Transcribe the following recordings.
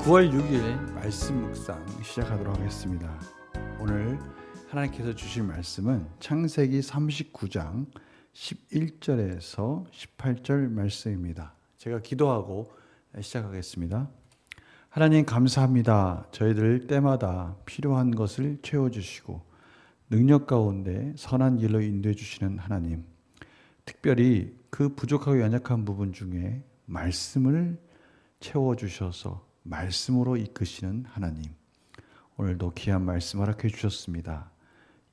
9월 6일 말씀 묵상 시작하도록 하겠습니다. 오늘 하나님께서 주신 말씀은 창세기 39장 11절에서 18절 말씀입니다. 제가 기도하고 시작하겠습니다. 하나님 감사합니다. 저희들 때마다 필요한 것을 채워주시고 능력 가운데 선한 길로 인도해 주시는 하나님, 특별히 그 부족하고 연약한 부분 중에 말씀을 채워주셔서 말씀으로 이끄시는 하나님, 오늘도 귀한 말씀 허락해 주셨습니다.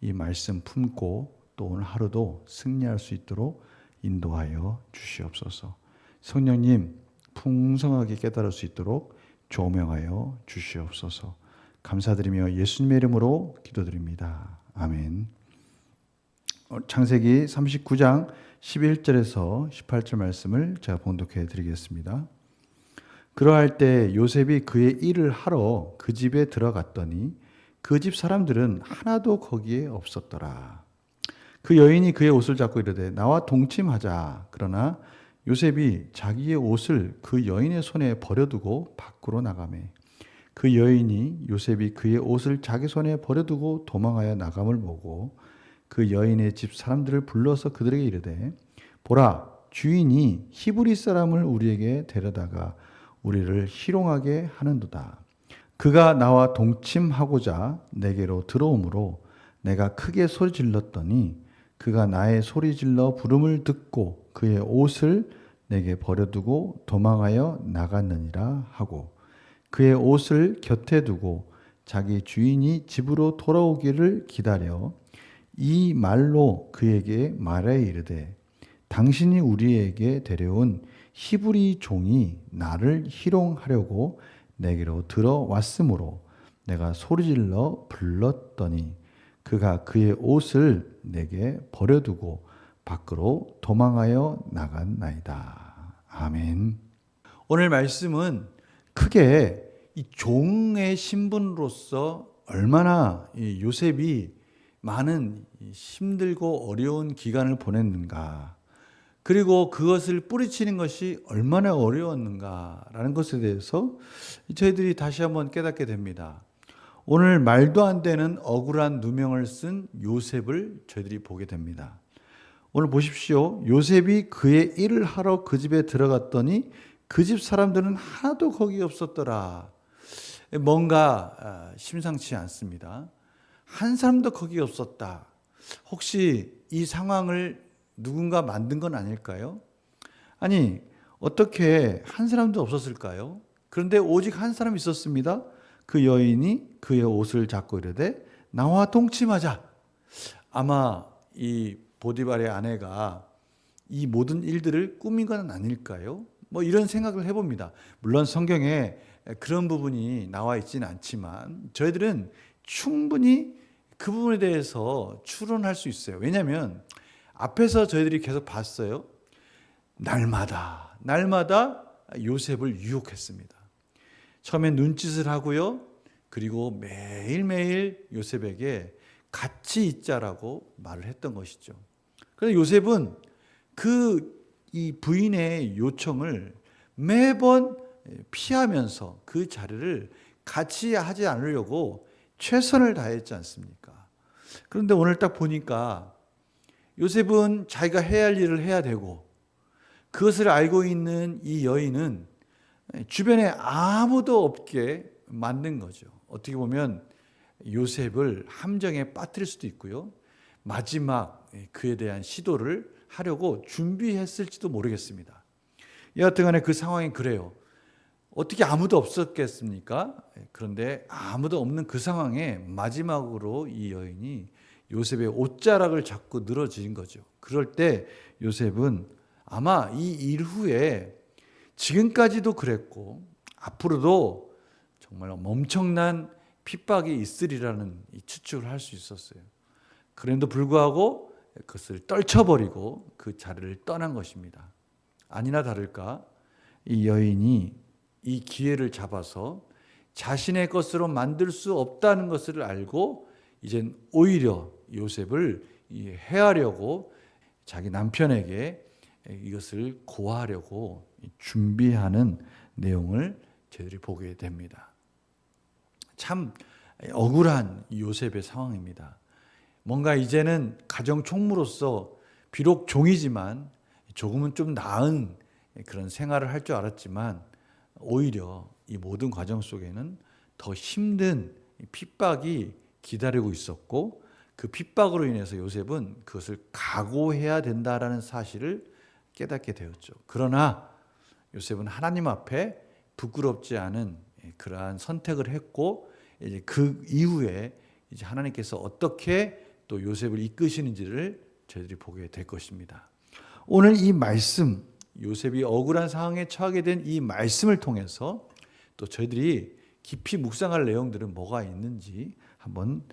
이 말씀 품고 또 오늘 하루도 승리할 수 있도록 인도하여 주시옵소서. 성령님, 풍성하게 깨달을 수 있도록 조명하여 주시옵소서. 감사드리며 예수님의 이름으로 기도드립니다. 아멘. 창세기 39장 11절에서 18절 말씀을 제가 봉독해 드리겠습니다. 그러할 때 요셉이 그의 일을 하러 그 집에 들어갔더니 그 집 사람들은 하나도 거기에 없었더라. 그 여인이 그의 옷을 잡고 이르되 나와 동침하자. 그러나 요셉이 자기의 옷을 그 여인의 손에 버려두고 밖으로 나가매 그 여인이 요셉이 그의 옷을 자기 손에 버려두고 도망하여 나감을 보고 그 여인의 집 사람들을 불러서 그들에게 이르되 보라, 주인이 히브리 사람을 우리에게 데려다가 우리를 희롱하게 하는도다. 그가 나와 동침하고자 내게로 들어오므로 내가 크게 소리 질렀더니 그가 나의 소리 질러 부름을 듣고 그의 옷을 내게 버려두고 도망하여 나갔느니라 하고 그의 옷을 곁에 두고 자기 주인이 집으로 돌아오기를 기다려 이 말로 그에게 말해 이르되 당신이 우리에게 데려온 히브리 종이 나를 희롱하려고 내게로 들어왔으므로 내가 소리질러 불렀더니 그가 그의 옷을 내게 버려두고 밖으로 도망하여 나갔나이다. 아멘. 오늘 말씀은 크게 이 종의 신분으로서 얼마나 이 요셉이 많은 힘들고 어려운 기간을 보냈는가, 그리고 그것을 뿌리치는 것이 얼마나 어려웠는가라는 것에 대해서 저희들이 다시 한번 깨닫게 됩니다. 오늘 말도 안 되는 억울한 누명을 쓴 요셉을 저희들이 보게 됩니다. 오늘 보십시오. 요셉이 그의 일을 하러 그 집에 들어갔더니 그 집 사람들은 하나도 거기 없었더라. 뭔가 심상치 않습니다. 한 사람도 거기 없었다. 혹시 이 상황을 누군가 만든 건 아닐까요? 아니, 어떻게 한 사람도 없었을까요? 그런데 오직 한 사람이 있었습니다. 그 여인이 그의 옷을 잡고 이르되 나와 동침하자. 아마 이 보디발의 아내가 이 모든 일들을 꾸민 건 아닐까요? 이런 생각을 해봅니다. 물론 성경에 그런 부분이 나와 있지는 않지만 저희들은 충분히 그 부분에 대해서 추론할 수 있어요. 왜냐하면 앞에서 저희들이 계속 봤어요. 날마다 요셉을 유혹했습니다. 처음엔 눈짓을 하고요. 그리고 매일매일 요셉에게 같이 있자라고 말을 했던 것이죠. 그래서 요셉은 이 부인의 요청을 매번 피하면서 그 자리를 같이 하지 않으려고 최선을 다했지 않습니까? 그런데 오늘 딱 보니까 요셉은 자기가 해야 할 일을 해야 되고 그것을 알고 있는 이 여인은 주변에 아무도 없게 만든 거죠. 어떻게 보면 요셉을 함정에 빠뜨릴 수도 있고요. 마지막 그에 대한 시도를 하려고 준비했을지도 모르겠습니다. 여하튼 간에 그 상황이 그래요. 어떻게 아무도 없었겠습니까? 그런데 아무도 없는 그 상황에 마지막으로 이 여인이 요셉의 옷자락을 잡고 늘어진 거죠. 그럴 때 요셉은 아마 이 일 후에 지금까지도 그랬고 앞으로도 정말 엄청난 핍박이 있으리라는 추측을 할 수 있었어요. 그런데도 불구하고 그것을 떨쳐버리고 그 자리를 떠난 것입니다. 아니나 다를까 이 여인이 이 기회를 잡아서 자신의 것으로 만들 수 없다는 것을 알고 이젠 오히려 요셉을 해하려고 자기 남편에게 이것을 고하려고 준비하는 내용을 저희들이 보게 됩니다. 참 억울한 요셉의 상황입니다. 뭔가 이제는 가정 총무로서 비록 종이지만 조금은 좀 나은 그런 생활을 할 줄 알았지만 오히려 이 모든 과정 속에는 더 힘든 핍박이 기다리고 있었고 그 핍박으로 인해서 요셉은 그것을 각오해야 된다라는 사실을 깨닫게 되었죠. 그러나 요셉은 하나님 앞에 부끄럽지 않은 그러한 선택을 했고 이제 그 이후에 이제 하나님께서 어떻게 또 요셉을 이끄시는지를 저희들이 보게 될 것입니다. 오늘 이 말씀, 요셉이 억울한 상황에 처하게 된 이 말씀을 통해서 또 저희들이 깊이 묵상할 내용들은 뭐가 있는지 한번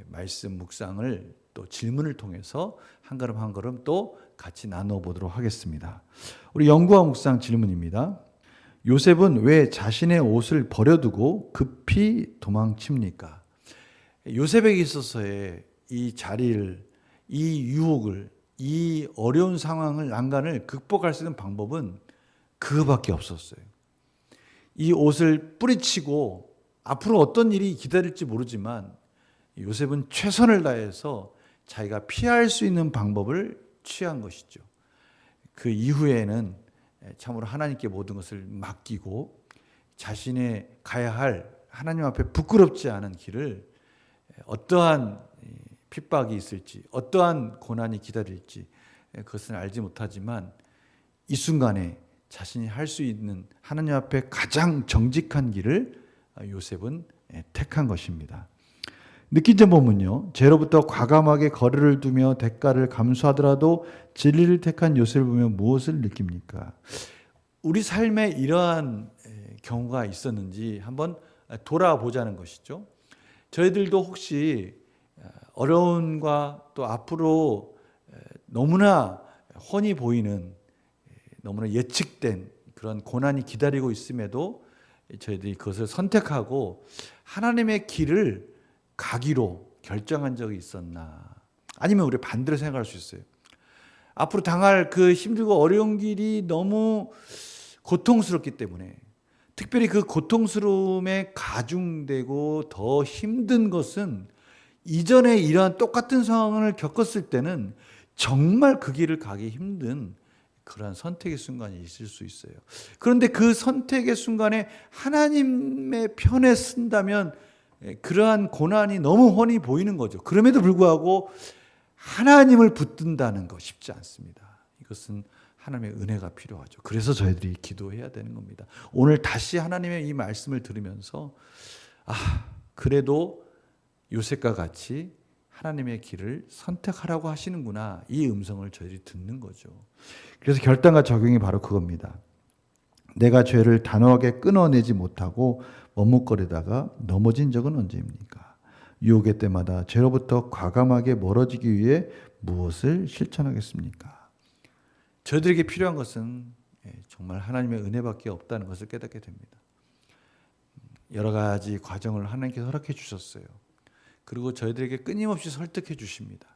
말씀 묵상을 또 질문을 통해서 한 걸음 한 걸음 또 같이 나눠 보도록 하겠습니다. 우리 연구와 묵상 질문입니다. 요셉은 왜 자신의 옷을 버려두고 급히 도망칩니까? 요셉에게 있어서의 이 자리를, 이 유혹을, 이 어려운 상황을, 난간을 극복할 수 있는 방법은 그거밖에 없었어요. 이 옷을 뿌리치고 앞으로 어떤 일이 기다릴지 모르지만 요셉은 최선을 다해서 자기가 피할 수 있는 방법을 취한 것이죠. 그 이후에는 참으로 하나님께 모든 것을 맡기고 자신의 가야 할 하나님 앞에 부끄럽지 않은 길을 어떠한 핍박이 있을지 어떠한 고난이 기다릴지 그것은 알지 못하지만 이 순간에 자신이 할 수 있는 하나님 앞에 가장 정직한 길을 요셉은 택한 것입니다. 느낀 점 보면요, 죄로부터 과감하게 거리를 두며 대가를 감수하더라도 진리를 택한 요셉을 보면 무엇을 느낍니까? 우리 삶에 이러한 경우가 있었는지 한번 돌아보자는 것이죠. 저희들도 혹시 어려움과 또 앞으로 너무나 훤히 보이는 너무나 예측된 그런 고난이 기다리고 있음에도 저희들이 그것을 선택하고 하나님의 길을 가기로 결정한 적이 있었나? 아니면 우리 반대로 생각할 수 있어요. 앞으로 당할 그 힘들고 어려운 길이 너무 고통스럽기 때문에 특별히 그 고통스러움에 가중되고 더 힘든 것은 이전에 이러한 똑같은 상황을 겪었을 때는 정말 그 길을 가기 힘든 그러한 선택의 순간이 있을 수 있어요. 그런데 그 선택의 순간에 하나님의 편에 쓴다면 그러한 고난이 너무 훤히 보이는 거죠. 그럼에도 불구하고 하나님을 붙든다는 거 쉽지 않습니다. 이것은 하나님의 은혜가 필요하죠. 그래서 저희들이 기도해야 되는 겁니다. 오늘 다시 하나님의 이 말씀을 들으면서 그래도 요셉과 같이 하나님의 길을 선택하라고 하시는구나, 이 음성을 저희들이 듣는 거죠. 그래서 결단과 적용이 바로 그겁니다. 내가 죄를 단호하게 끊어내지 못하고 머뭇거리다가 넘어진 적은 언제입니까? 유혹의 때마다 죄로부터 과감하게 멀어지기 위해 무엇을 실천하겠습니까? 저희들에게 필요한 것은 정말 하나님의 은혜밖에 없다는 것을 깨닫게 됩니다. 여러 가지 과정을 하나님께서 허락해 주셨어요. 그리고 저희들에게 끊임없이 설득해 주십니다.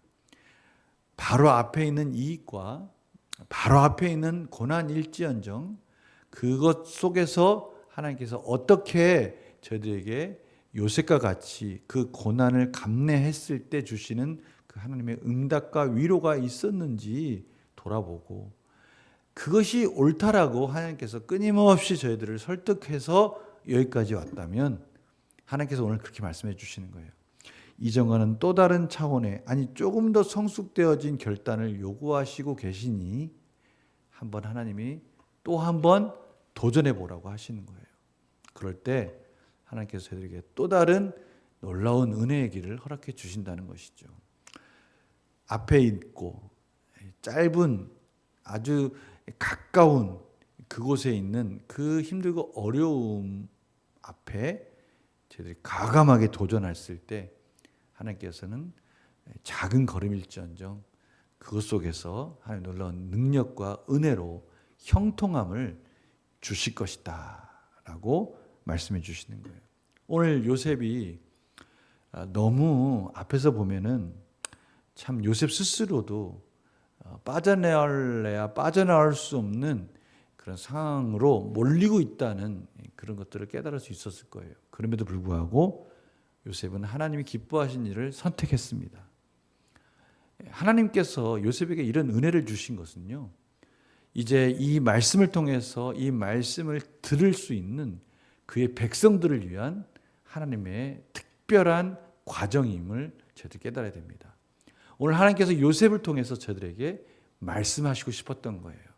바로 앞에 있는 이익과 바로 앞에 있는 고난일지언정 그것 속에서 하나님께서 어떻게 저희들에게 요셉과 같이 그 고난을 감내했을 때 주시는 그 하나님의 응답과 위로가 있었는지 돌아보고 그것이 옳다라고 하나님께서 끊임없이 저희들을 설득해서 여기까지 왔다면 하나님께서 오늘 그렇게 말씀해 주시는 거예요. 이전과는 또 다른 차원의, 아니 조금 더 성숙되어진 결단을 요구하시고 계시니 한번 하나님이 또 한번 도전해 보라고 하시는 거예요. 그럴 때 하나님께서 저희들에게 또 다른 놀라운 은혜의 길을 허락해 주신다는 것이죠. 앞에 있고 짧은 아주 가까운 그곳에 있는 그 힘들고 어려움 앞에 저희들이 과감하게 도전했을 때 하나님께서는 작은 걸음일지언정 그것 속에서 하나님 놀라운 능력과 은혜로 형통함을 주실 것이다 라고 말씀해 주시는 거예요. 오늘 요셉이 너무 앞에서 보면은 참 요셉 스스로도 빠져나올 수 없는 그런 상황으로 몰리고 있다는 그런 것들을 깨달을 수 있었을 거예요. 그럼에도 불구하고 요셉은 하나님이 기뻐하신 일을 선택했습니다. 하나님께서 요셉에게 이런 은혜를 주신 것은요, 이제 이 말씀을 통해서 이 말씀을 들을 수 있는 그의 백성들을 위한 하나님의 특별한 과정임을 저희들이 깨달아야 됩니다. 오늘 하나님께서 요셉을 통해서 저희들에게 말씀하시고 싶었던 거예요.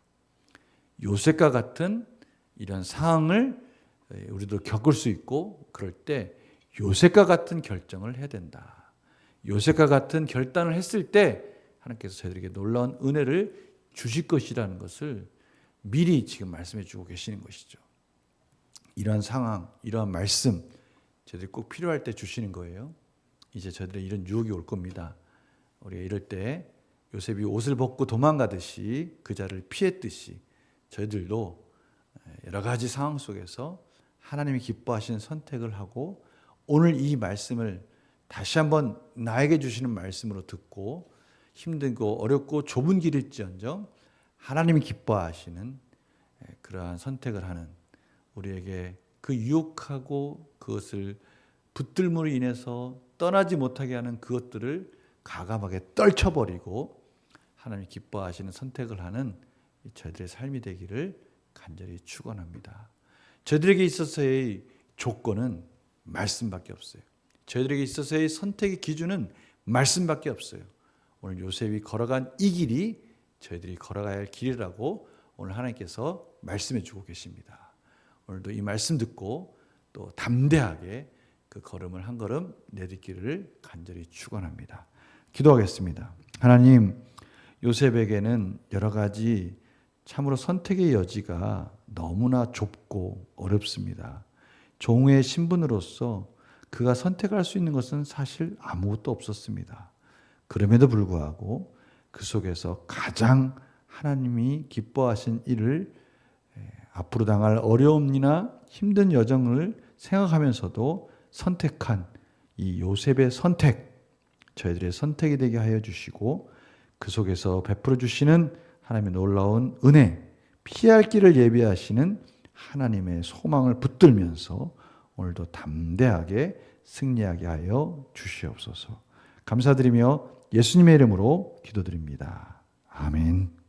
요셉과 같은 이런 상황을 우리도 겪을 수 있고, 그럴 때 요셉과 같은 결정을 해야 된다. 요셉과 같은 결단을 했을 때 하나님께서 저희들에게 놀라운 은혜를 주실 것이라는 것을 미리 지금 말씀해 주고 계시는 것이죠. 이러한 상황, 이러한 말씀 저희들이 꼭 필요할 때 주시는 거예요. 이제 저희들의 이런 유혹이 올 겁니다. 우리가 이럴 때 요셉이 옷을 벗고 도망가듯이 그 자를 피했듯이 저희들도 여러 가지 상황 속에서 하나님이 기뻐하시는 선택을 하고, 오늘 이 말씀을 다시 한번 나에게 주시는 말씀으로 듣고, 힘들고 어렵고 좁은 길일지언정 하나님이 기뻐하시는 그러한 선택을 하는, 우리에게 그 유혹하고 그것을 붙들므로 인해서 떠나지 못하게 하는 그것들을 과감하게 떨쳐버리고 하나님이 기뻐하시는 선택을 하는 저희들의 삶이 되기를 간절히 축원합니다. 저희들에게 있어서의 조건은 말씀밖에 없어요. 저희들에게 있어서의 선택의 기준은 말씀밖에 없어요. 오늘 요셉이 걸어간 이 길이 저희들이 걸어가야 할 길이라고 오늘 하나님께서 말씀해 주고 계십니다. 오늘도 이 말씀 듣고 또 담대하게 그 걸음을 한 걸음 내딛기를 간절히 축원합니다. 기도하겠습니다. 하나님, 요셉에게는 여러 가지 참으로 선택의 여지가 너무나 좁고 어렵습니다. 종의 신분으로서 그가 선택할 수 있는 것은 사실 아무것도 없었습니다. 그럼에도 불구하고 그 속에서 가장 하나님이 기뻐하신 일을, 앞으로 당할 어려움이나 힘든 여정을 생각하면서도 선택한 이 요셉의 선택, 저희들의 선택이 되게 하여 주시고, 그 속에서 베풀어 주시는 하나님의 놀라운 은혜, 피할 길을 예비하시는 하나님의 소망을 붙들면서 오늘도 담대하게 승리하게 하여 주시옵소서. 감사드리며 예수님의 이름으로 기도드립니다. 아멘.